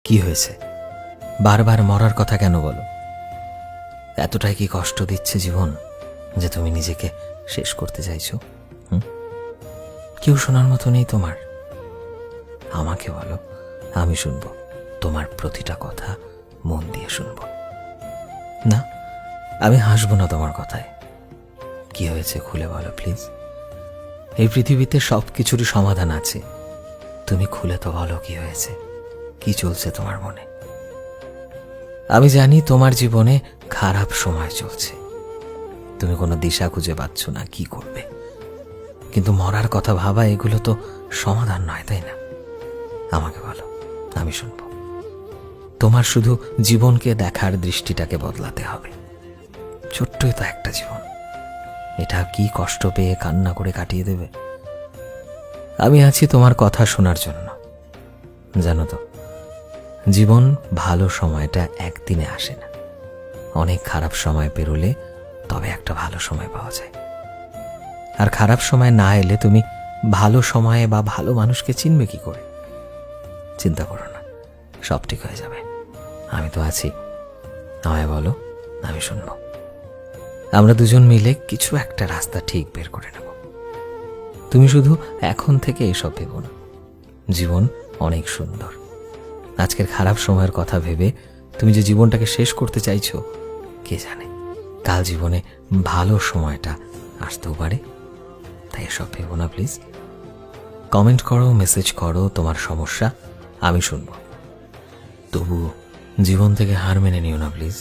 কি হয়েছে? বারবার মরার কথা কেন বলো? এতটাই কি কষ্ট দিচ্ছে জীবন যে তুমি নিজেকে শেষ করতে চাইছো? কেউ শোনার মতো নেই তোমার? আমাকে বলো, আমি শুনবো। তোমার প্রতিটা কথা মন দিয়ে শুনবো। না, আমি হাসবো না তোমার কথায়। কি হয়েছে খুলে বলো প্লিজ। এই পৃথিবীতে সব কিছুরই সমাধান আছে। তুমি খুলে তো বলো কি হয়েছে, কি চলছে তোমার মনে। আমি জানি তোমার জীবনে খারাপ সময় চলছে, তুমি কোনো দিশা খুঁজে পাচ্ছ না কি করবে। কিন্তু মরার কথা ভাবা এগুলো তো সমাধান নয়, তাই না? আমাকে বলো, আমি শুনব। তোমার শুধু জীবনকে দেখার দৃষ্টিটাকে বদলাতে হবে। ছোট্টই তো একটা জীবন, এটা কি কষ্ট পেয়ে কান্না করে কাটিয়ে দেবে? আমি আছি তোমার কথা শোনার জন্য। জানো তো, জীবন ভালো সময়টা একদিনে আসে না। অনেক খারাপ সময় পেরোলে তবে একটা ভালো সময় পাওয়া যায়। আর খারাপ সময় না এলে তুমি ভালো সময়ে বা ভালো মানুষকে চিনবে কি করে? চিন্তা করো না, সব ঠিক হয়ে যাবে। আমি তো আছি। আমায় বলো, আমি শুনবো। আমরা দুজন মিলে কিছু একটা রাস্তা ঠিক বের করে নেব। তুমি শুধু এখন থেকে এসব ভেবো না। জীবন অনেক সুন্দর। আজকের খারাপ সময়ের কথা ভেবে তুমি যে জীবনটাকে শেষ করতে চাইছো, কে জানে কাল জীবনে ভালো সময়টা আসতেও পারে। তাই এসব ভেবো না প্লিজ। কমেন্ট করো, মেসেজ করো তোমার সমস্যা, আমি শুনবো। তবু জীবন থেকে হার মেনে নিও না প্লিজ।